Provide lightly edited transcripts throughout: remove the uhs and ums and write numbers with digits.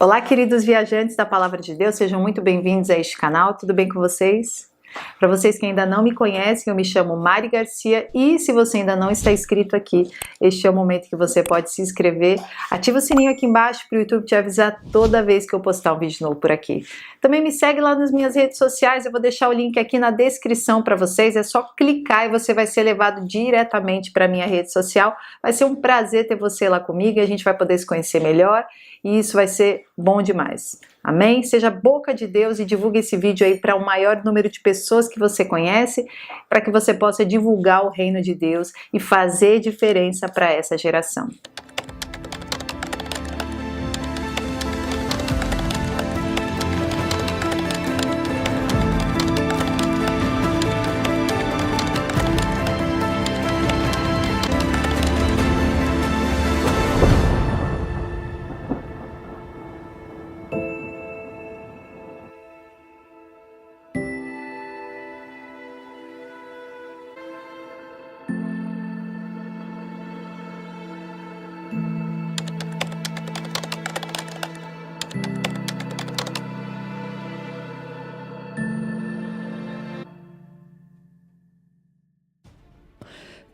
Olá, queridos viajantes da Palavra de Deus, sejam muito bem-vindos a este canal, tudo bem com vocês? Para vocês que ainda não me conhecem, eu me chamo Mari Garcia e se você ainda não está inscrito aqui, este é o momento que você pode se inscrever. Ativa o sininho aqui embaixo para o YouTube te avisar toda vez que eu postar um vídeo novo por aqui. Também me segue lá nas minhas redes sociais, eu vou deixar o link aqui na descrição para vocês, é só clicar e você vai ser levado diretamente para a minha rede social. Vai ser um prazer ter você lá comigo e a gente vai poder se conhecer melhor e isso vai ser bom demais. Amém? Seja boca de Deus e divulgue esse vídeo aí para o maior número de pessoas que você conhece, para que você possa divulgar o reino de Deus e fazer diferença para essa geração.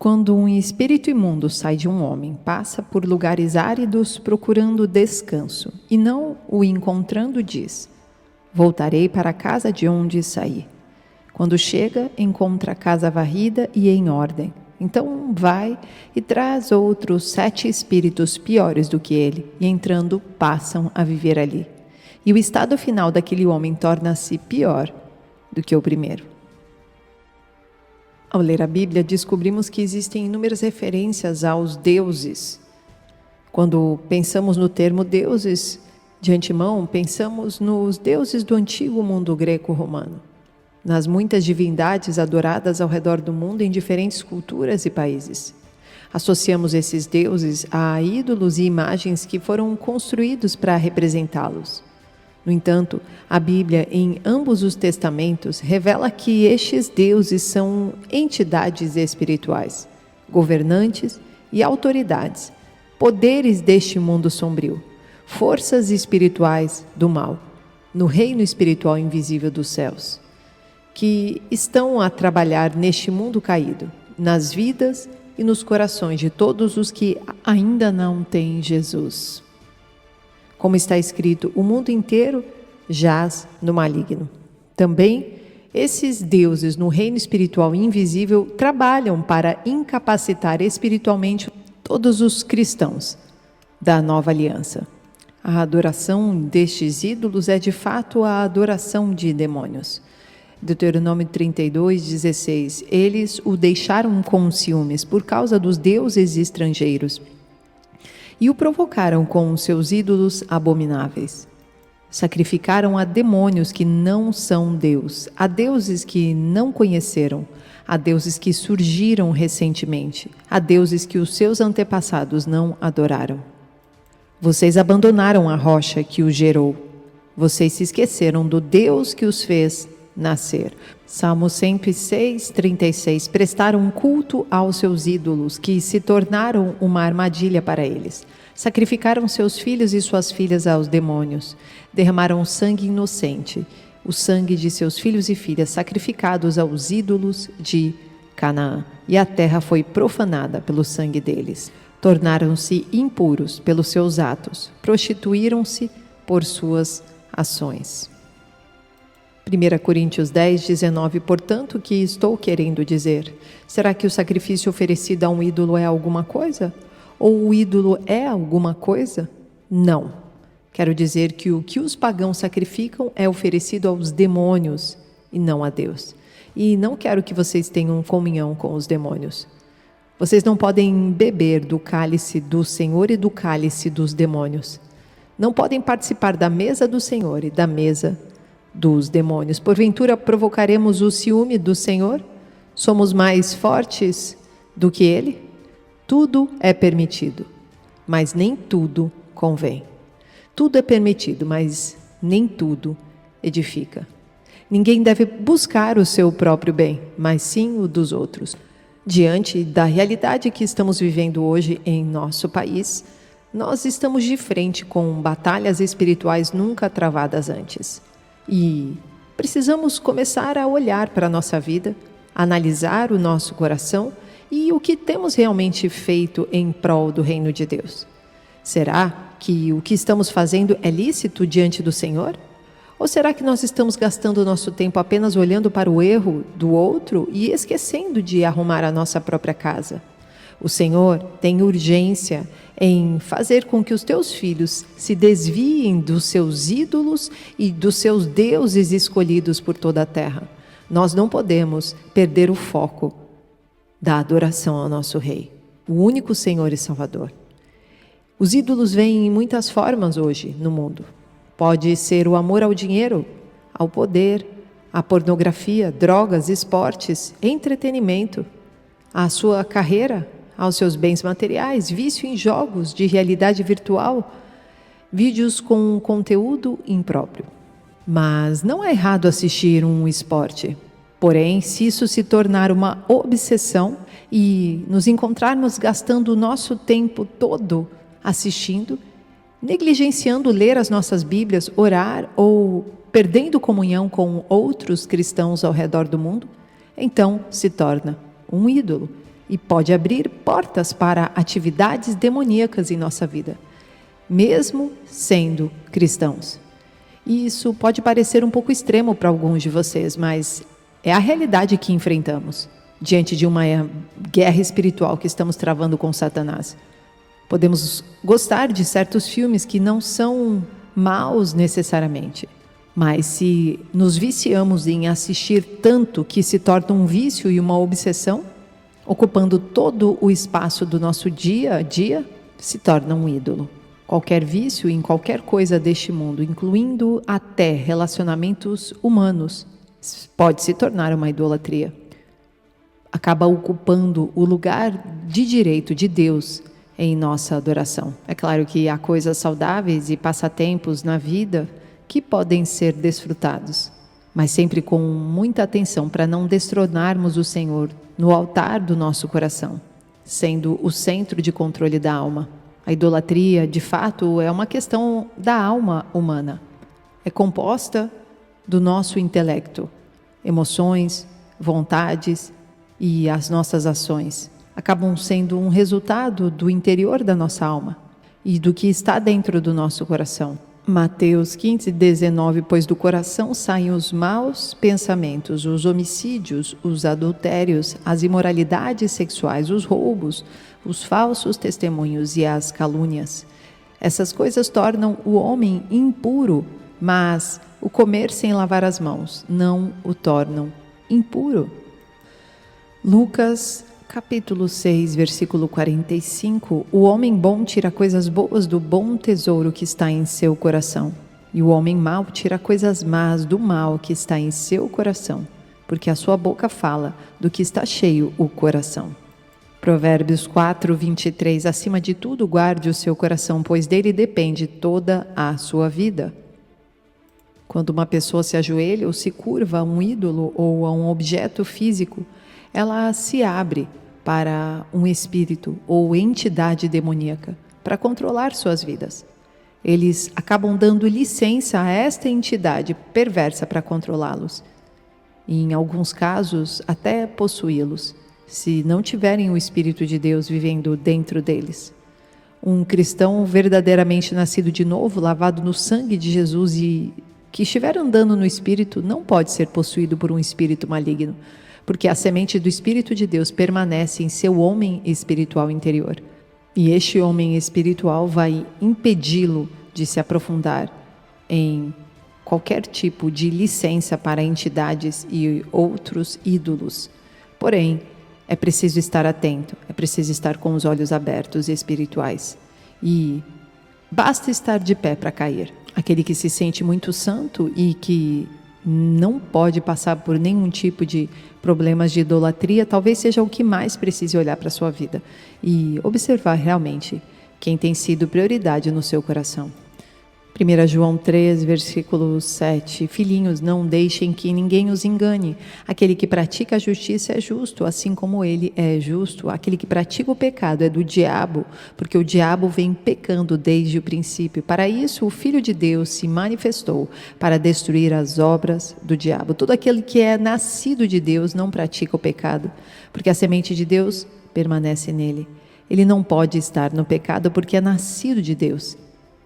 Quando um espírito imundo sai de um homem, passa por lugares áridos procurando descanso, e não o encontrando, diz: voltarei para a casa de onde saí. Quando chega, encontra a casa varrida e em ordem. Então vai e traz outros 7 espíritos piores do que ele, e entrando, passam a viver ali. E o estado final daquele homem torna-se pior do que o primeiro. Ao ler a Bíblia, descobrimos que existem inúmeras referências aos deuses. Quando pensamos no termo deuses, de antemão, pensamos nos deuses do antigo mundo greco-romano, nas muitas divindades adoradas ao redor do mundo em diferentes culturas e países. Associamos esses deuses a ídolos e imagens que foram construídos para representá-los. No entanto, a Bíblia, em ambos os testamentos, revela que estes deuses são entidades espirituais, governantes e autoridades, poderes deste mundo sombrio, forças espirituais do mal, no reino espiritual invisível dos céus, que estão a trabalhar neste mundo caído, nas vidas e nos corações de todos os que ainda não têm Jesus. Como está escrito, o mundo inteiro jaz no maligno. Também, esses deuses no reino espiritual invisível trabalham para incapacitar espiritualmente todos os cristãos da nova aliança. A adoração destes ídolos é de fato a adoração de demônios. Deuteronômio 32:16. Eles o deixaram com ciúmes por causa dos deuses estrangeiros e o provocaram com seus ídolos abomináveis. Sacrificaram a demônios que não são Deus, a deuses que não conheceram, a deuses que surgiram recentemente, a deuses que os seus antepassados não adoraram. Vocês abandonaram a rocha que os gerou. Vocês se esqueceram do Deus que os fez nascer. Salmo 106:36. Prestaram culto aos seus ídolos, que se tornaram uma armadilha para eles. Sacrificaram seus filhos e suas filhas aos demônios. Derramaram sangue inocente, o sangue de seus filhos e filhas sacrificados aos ídolos de Canaã. E a terra foi profanada pelo sangue deles. Tornaram-se impuros pelos seus atos. Prostituíram-se por suas ações. 1 Coríntios 10:19. Portanto, o que estou querendo dizer? Será que o sacrifício oferecido a um ídolo é alguma coisa? Ou o ídolo é alguma coisa? Não. Quero dizer que o que os pagãos sacrificam é oferecido aos demônios e não a Deus. E não quero que vocês tenham comunhão com os demônios. Vocês não podem beber do cálice do Senhor e do cálice dos demônios. Não podem participar da mesa do Senhor e da mesa dos demônios. Porventura provocaremos o ciúme do Senhor? Somos mais fortes do que Ele? Tudo é permitido, mas nem tudo convém. Tudo é permitido, mas nem tudo edifica. Ninguém deve buscar o seu próprio bem, mas sim o dos outros. Diante da realidade que estamos vivendo hoje em nosso país, nós estamos de frente com batalhas espirituais nunca travadas antes. E precisamos começar a olhar para a nossa vida, analisar o nosso coração e o que temos realmente feito em prol do reino de Deus. Será que o que estamos fazendo é lícito diante do Senhor? Ou será que nós estamos gastando nosso tempo apenas olhando para o erro do outro e esquecendo de arrumar a nossa própria casa? O Senhor tem urgência em fazer com que os teus filhos se desviem dos seus ídolos e dos seus deuses escolhidos por toda a terra. Nós não podemos perder o foco da adoração ao nosso Rei, o único Senhor e Salvador. Os ídolos vêm em muitas formas hoje no mundo. Pode ser o amor ao dinheiro, ao poder, à pornografia, drogas, esportes, entretenimento, à sua carreira, aos seus bens materiais, vício em jogos de realidade virtual, vídeos com conteúdo impróprio. Mas não é errado assistir um esporte. Porém, se isso se tornar uma obsessão e nos encontrarmos gastando o nosso tempo todo assistindo, negligenciando ler as nossas Bíblias, orar ou perdendo comunhão com outros cristãos ao redor do mundo, então se torna um ídolo e pode abrir portas para atividades demoníacas em nossa vida, mesmo sendo cristãos. E isso pode parecer um pouco extremo para alguns de vocês, mas é a realidade que enfrentamos diante de uma guerra espiritual que estamos travando com Satanás. Podemos gostar de certos filmes que não são maus necessariamente, mas se nos viciamos em assistir tanto que se torna um vício e uma obsessão, ocupando todo o espaço do nosso dia a dia, se torna um ídolo. Qualquer vício em qualquer coisa deste mundo, incluindo até relacionamentos humanos, pode se tornar uma idolatria. Acaba ocupando o lugar de direito de Deus em nossa adoração. É claro que há coisas saudáveis e passatempos na vida que podem ser desfrutados, mas sempre com muita atenção para não destronarmos o Senhor no altar do nosso coração, sendo o centro de controle da alma. A idolatria, de fato, é uma questão da alma humana. É composta do nosso intelecto, emoções, vontades e as nossas ações. Acabam sendo um resultado do interior da nossa alma e do que está dentro do nosso coração. Mateus 15:19, pois do coração saem os maus pensamentos, os homicídios, os adultérios, as imoralidades sexuais, os roubos, os falsos testemunhos e as calúnias. Essas coisas tornam o homem impuro, mas o comer sem lavar as mãos não o tornam impuro. Lucas capítulo 6, versículo 45, o homem bom tira coisas boas do bom tesouro que está em seu coração, e o homem mau tira coisas más do mal que está em seu coração, porque a sua boca fala do que está cheio o coração. Provérbios 4, 23, acima de tudo guarde o seu coração, pois dele depende toda a sua vida. Quando uma pessoa se ajoelha ou se curva a um ídolo ou a um objeto físico, ela se abre para um espírito ou entidade demoníaca para controlar suas vidas. Eles acabam dando licença a esta entidade perversa para controlá-los. E, em alguns casos, até possuí-los, se não tiverem o Espírito de Deus vivendo dentro deles. Um cristão verdadeiramente nascido de novo, lavado no sangue de Jesus e que estiver andando no Espírito, não pode ser possuído por um espírito maligno, porque a semente do Espírito de Deus permanece em seu homem espiritual interior. E este homem espiritual vai impedi-lo de se aprofundar em qualquer tipo de licença para entidades e outros ídolos. Porém, é preciso estar atento, é preciso estar com os olhos abertos e espirituais. E basta estar de pé para cair. Aquele que se sente muito santo e que não pode passar por nenhum tipo de problemas de idolatria, talvez seja o que mais precise olhar para a sua vida e observar realmente quem tem sido prioridade no seu coração. 1 João 3, versículo 7. Filhinhos, não deixem que ninguém os engane. Aquele que pratica a justiça é justo, assim como ele é justo. Aquele que pratica o pecado é do diabo, porque o diabo vem pecando desde o princípio. Para isso, o Filho de Deus se manifestou, para destruir as obras do diabo. Todo aquele que é nascido de Deus não pratica o pecado, porque a semente de Deus permanece nele. Ele não pode estar no pecado, porque é nascido de Deus.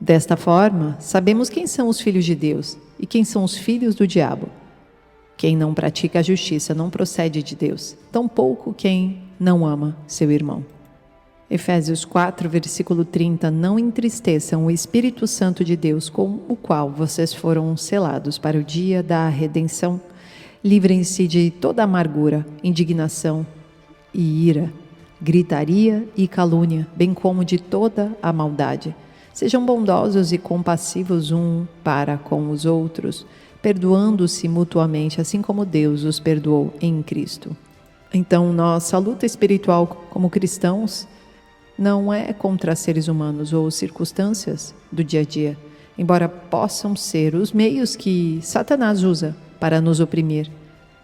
Desta forma, sabemos quem são os filhos de Deus e quem são os filhos do diabo. Quem não pratica a justiça não procede de Deus, tampouco quem não ama seu irmão. Efésios 4, versículo 30. Não entristeçam o Espírito Santo de Deus, com o qual vocês foram selados para o dia da redenção. Livrem-se de toda amargura, indignação e ira, gritaria e calúnia, bem como de toda a maldade. Sejam bondosos e compassivos um para com os outros, perdoando-se mutuamente, assim como Deus os perdoou em Cristo. Então, nossa luta espiritual como cristãos não é contra seres humanos ou circunstâncias do dia a dia, embora possam ser os meios que Satanás usa para nos oprimir.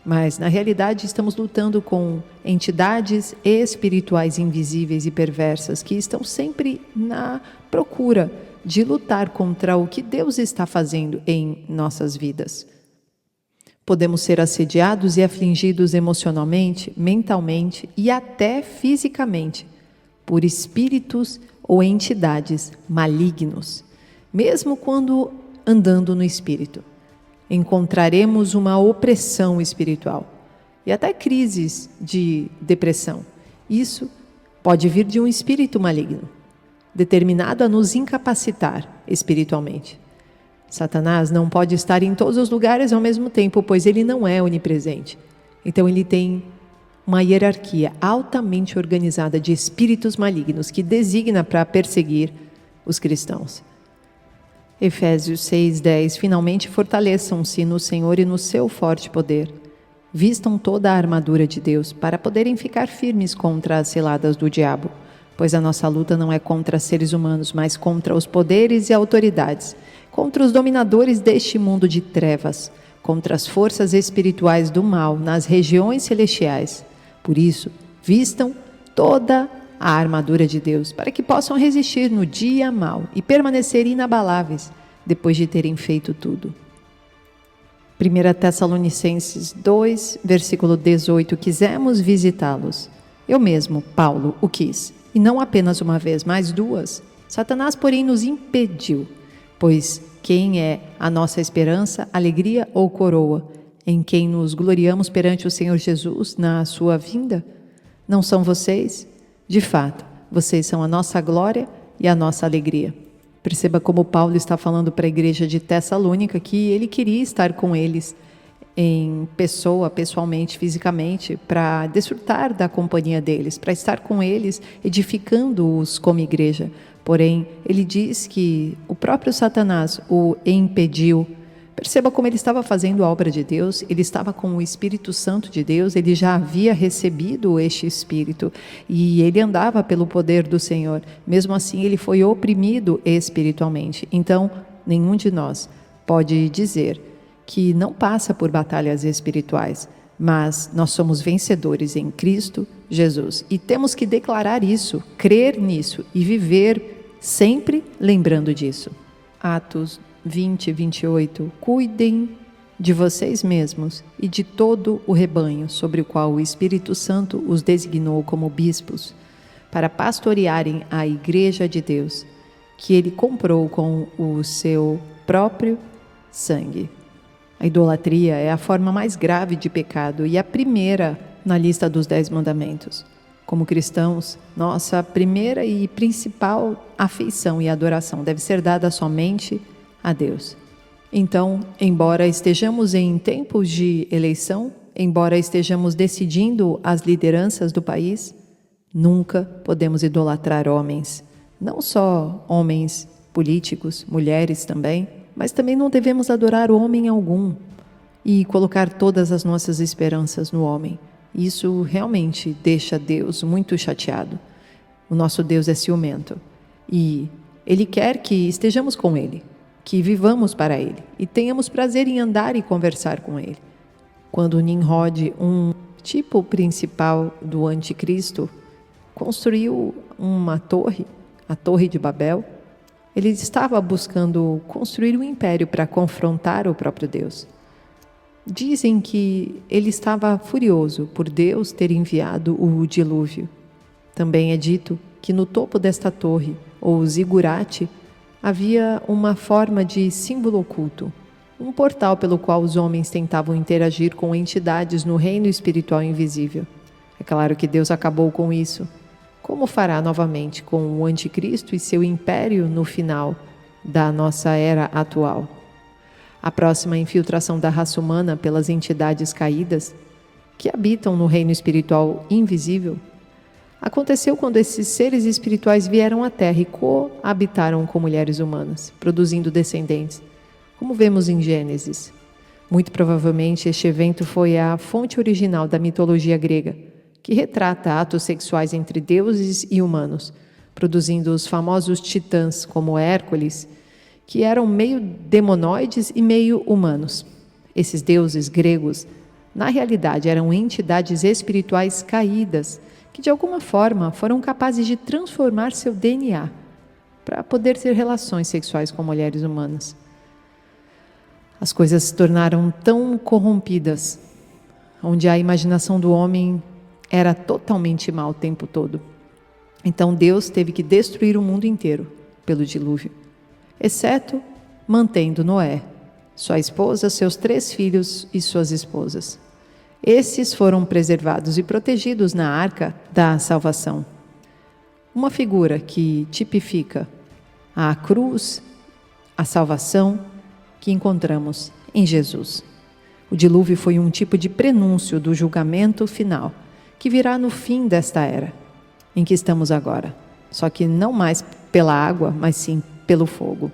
Mas, na realidade, estamos lutando com entidades espirituais invisíveis e perversas que estão sempre na procura de lutar contra o que Deus está fazendo em nossas vidas. Podemos ser assediados e afligidos emocionalmente, mentalmente e até fisicamente por espíritos ou entidades malignos, mesmo quando andando no espírito. Encontraremos uma opressão espiritual e até crises de depressão. Isso pode vir de um espírito maligno, determinado a nos incapacitar espiritualmente. Satanás não pode estar em todos os lugares ao mesmo tempo, pois ele não é onipresente. Então ele tem uma hierarquia altamente organizada de espíritos malignos que designa para perseguir os cristãos. Efésios 6:10. Finalmente fortaleçam-se no Senhor e no seu forte poder. Vistam toda a armadura de Deus para poderem ficar firmes contra as ciladas do diabo, pois a nossa luta não é contra seres humanos, mas contra os poderes e autoridades, contra os dominadores deste mundo de trevas, contra as forças espirituais do mal nas regiões celestiais. Por isso, vistam toda a armadura de Deus, para que possam resistir no dia mau e permanecer inabaláveis depois de terem feito tudo. 1 Tessalonicenses 2, versículo 18. Quisemos visitá-los. Eu mesmo, Paulo, o quis, e não apenas uma vez, mas duas. Satanás, porém, nos impediu, pois quem é a nossa esperança, alegria ou coroa, em quem nos gloriamos perante o Senhor Jesus na sua vinda? Não são vocês? De fato, vocês são a nossa glória e a nossa alegria. Perceba como Paulo está falando para a igreja de Tessalônica que ele queria estar com eles em pessoa, pessoalmente, fisicamente, para desfrutar da companhia deles, para estar com eles, edificando-os como igreja. Porém, ele diz que o próprio Satanás o impediu. Perceba como ele estava fazendo a obra de Deus, ele estava com o Espírito Santo de Deus, ele já havia recebido este Espírito e ele andava pelo poder do Senhor. Mesmo assim, ele foi oprimido espiritualmente. Então, nenhum de nós pode dizer que não passa por batalhas espirituais, mas nós somos vencedores em Cristo Jesus. E temos que declarar isso, crer nisso e viver sempre lembrando disso. Atos 20, 28. Cuidem de vocês mesmos e de todo o rebanho sobre o qual o Espírito Santo os designou como bispos, para pastorearem a igreja de Deus, que ele comprou com o seu próprio sangue. A idolatria é a forma mais grave de pecado e a primeira na lista dos 10 mandamentos. Como cristãos, nossa primeira e principal afeição e adoração deve ser dada somente a Deus. Então, embora estejamos em tempos de eleição, embora estejamos decidindo as lideranças do país, nunca podemos idolatrar homens. Não só homens políticos, mulheres também, mas também não devemos adorar homem algum e colocar todas as nossas esperanças no homem. Isso realmente deixa Deus muito chateado. O nosso Deus é ciumento e Ele quer que estejamos com Ele. que vivamos para Ele e tenhamos prazer em andar e conversar com Ele. Quando Nimrod, um tipo principal do anticristo, construiu uma torre, a Torre de Babel, ele estava buscando construir um império para confrontar o próprio Deus. Dizem que ele estava furioso por Deus ter enviado o dilúvio. Também é dito que no topo desta torre, ou zigurate, havia uma forma de símbolo oculto, um portal pelo qual os homens tentavam interagir com entidades no reino espiritual invisível. É claro que Deus acabou com isso. Como fará novamente com o anticristo e seu império no final da nossa era atual? A próxima infiltração da raça humana pelas entidades caídas, que habitam no reino espiritual invisível, aconteceu quando esses seres espirituais vieram à Terra e coabitaram com mulheres humanas, produzindo descendentes, como vemos em Gênesis. Muito provavelmente este evento foi a fonte original da mitologia grega, que retrata atos sexuais entre deuses e humanos, produzindo os famosos titãs, como Hércules, que eram meio demonoides e meio humanos. Esses deuses gregos, na realidade, eram entidades espirituais caídas, que de alguma forma foram capazes de transformar seu DNA para poder ter relações sexuais com mulheres humanas. As coisas se tornaram tão corrompidas, onde a imaginação do homem era totalmente má o tempo todo. Então Deus teve que destruir o mundo inteiro pelo dilúvio, exceto mantendo Noé, sua esposa, seus 3 filhos e suas esposas. Esses foram preservados e protegidos na arca da salvação. Uma figura que tipifica a cruz, a salvação que encontramos em Jesus. O dilúvio foi um tipo de prenúncio do julgamento final, que virá no fim desta era, em que estamos agora. Só que não mais pela água, mas sim pelo fogo.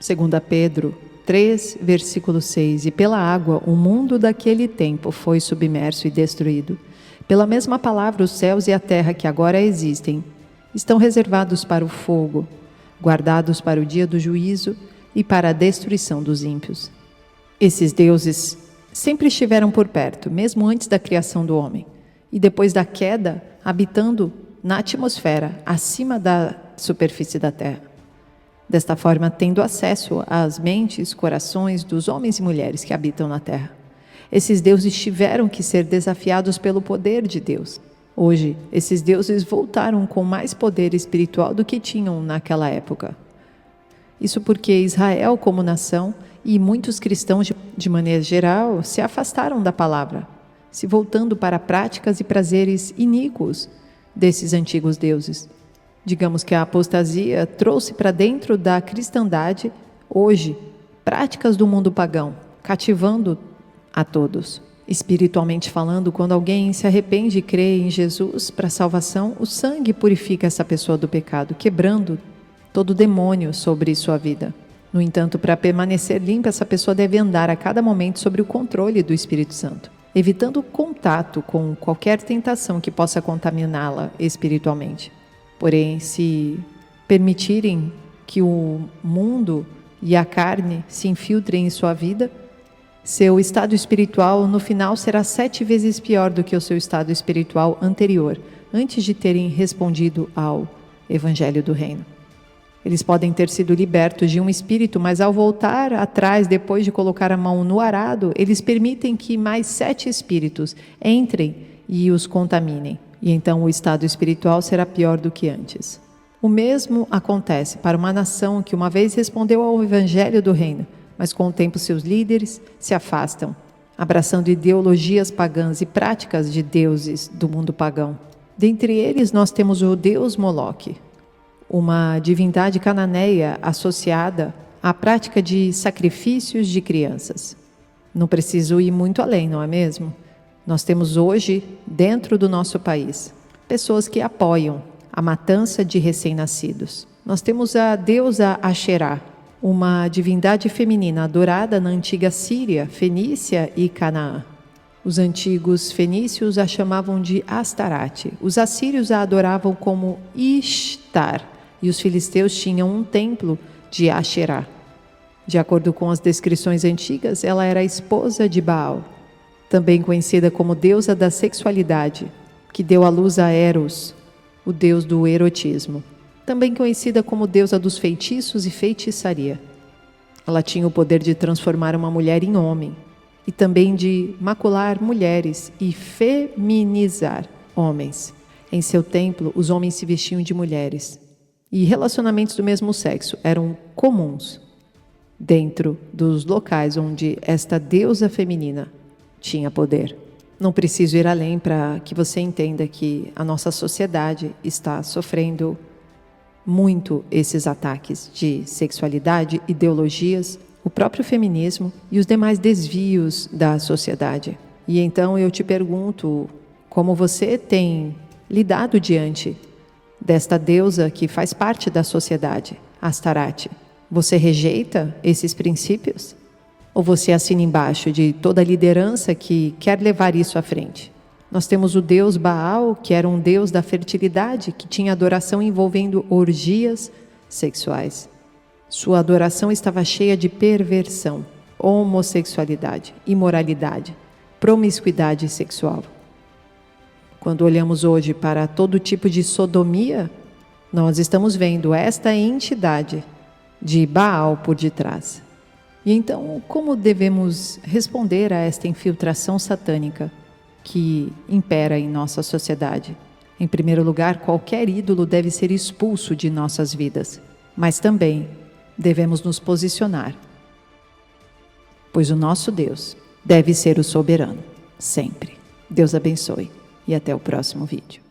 2 Pedro 3, versículo 6. E pela água, o mundo daquele tempo foi submerso e destruído. Pela mesma palavra, os céus e a terra que agora existem estão reservados para o fogo, guardados para o dia do juízo e para a destruição dos ímpios. Esses deuses sempre estiveram por perto, mesmo antes da criação do homem, e depois da queda, habitando na atmosfera, acima da superfície da terra. Desta forma, tendo acesso às mentes, corações dos homens e mulheres que habitam na terra. Esses deuses tiveram que ser desafiados pelo poder de Deus. Hoje, esses deuses voltaram com mais poder espiritual do que tinham naquela época. Isso porque Israel, como nação, e muitos cristãos, de maneira geral, se afastaram da palavra, se voltando para práticas e prazeres iníquos desses antigos deuses. Digamos que a apostasia trouxe para dentro da cristandade, hoje, práticas do mundo pagão, cativando a todos. Espiritualmente falando, quando alguém se arrepende e crê em Jesus para a salvação, o sangue purifica essa pessoa do pecado, quebrando todo demônio sobre sua vida. No entanto, para permanecer limpa, essa pessoa deve andar a cada momento sob o controle do Espírito Santo, evitando o contato com qualquer tentação que possa contaminá-la espiritualmente. Porém, se permitirem que o mundo e a carne se infiltrem em sua vida, seu estado espiritual no final será 7 vezes pior do que o seu estado espiritual anterior, antes de terem respondido ao Evangelho do Reino. Eles podem ter sido libertos de um espírito, mas ao voltar atrás, depois de colocar a mão no arado, eles permitem que mais 7 espíritos entrem e os contaminem. E então o estado espiritual será pior do que antes. O mesmo acontece para uma nação que uma vez respondeu ao Evangelho do Reino, mas com o tempo seus líderes se afastam, abraçando ideologias pagãs e práticas de deuses do mundo pagão. Dentre eles nós temos o deus Moloque, uma divindade cananeia associada à prática de sacrifícios de crianças. Não preciso ir muito além, não é mesmo? Nós temos hoje, dentro do nosso país, pessoas que apoiam a matança de recém-nascidos. Nós temos a deusa Asherá, uma divindade feminina adorada na antiga Síria, Fenícia e Canaã. Os antigos fenícios a chamavam de Astarate. Os assírios a adoravam como Ishtar, e os filisteus tinham um templo de Asherá. De acordo com as descrições antigas, ela era a esposa de Baal, também conhecida como deusa da sexualidade, que deu à luz a Eros, o deus do erotismo, também conhecida como deusa dos feitiços e feitiçaria. Ela tinha o poder de transformar uma mulher em homem e também de macular mulheres e feminizar homens. Em seu templo, os homens se vestiam de mulheres e relacionamentos do mesmo sexo eram comuns dentro dos locais onde esta deusa feminina tinha poder. Não preciso ir além para que você entenda que a nossa sociedade está sofrendo muito esses ataques de sexualidade, ideologias, o próprio feminismo e os demais desvios da sociedade. E então eu te pergunto, como você tem lidado diante desta deusa que faz parte da sociedade, Astarate? Você rejeita esses princípios? Ou você assina embaixo de toda a liderança que quer levar isso à frente? Nós temos o deus Baal, que era um deus da fertilidade, que tinha adoração envolvendo orgias sexuais. Sua adoração estava cheia de perversão, homossexualidade, imoralidade, promiscuidade sexual. Quando olhamos hoje para todo tipo de sodomia, nós estamos vendo esta entidade de Baal por detrás. E então, como devemos responder a esta infiltração satânica que impera em nossa sociedade? Em primeiro lugar, qualquer ídolo deve ser expulso de nossas vidas, mas também devemos nos posicionar, pois o nosso Deus deve ser o soberano, sempre. Deus abençoe e até o próximo vídeo.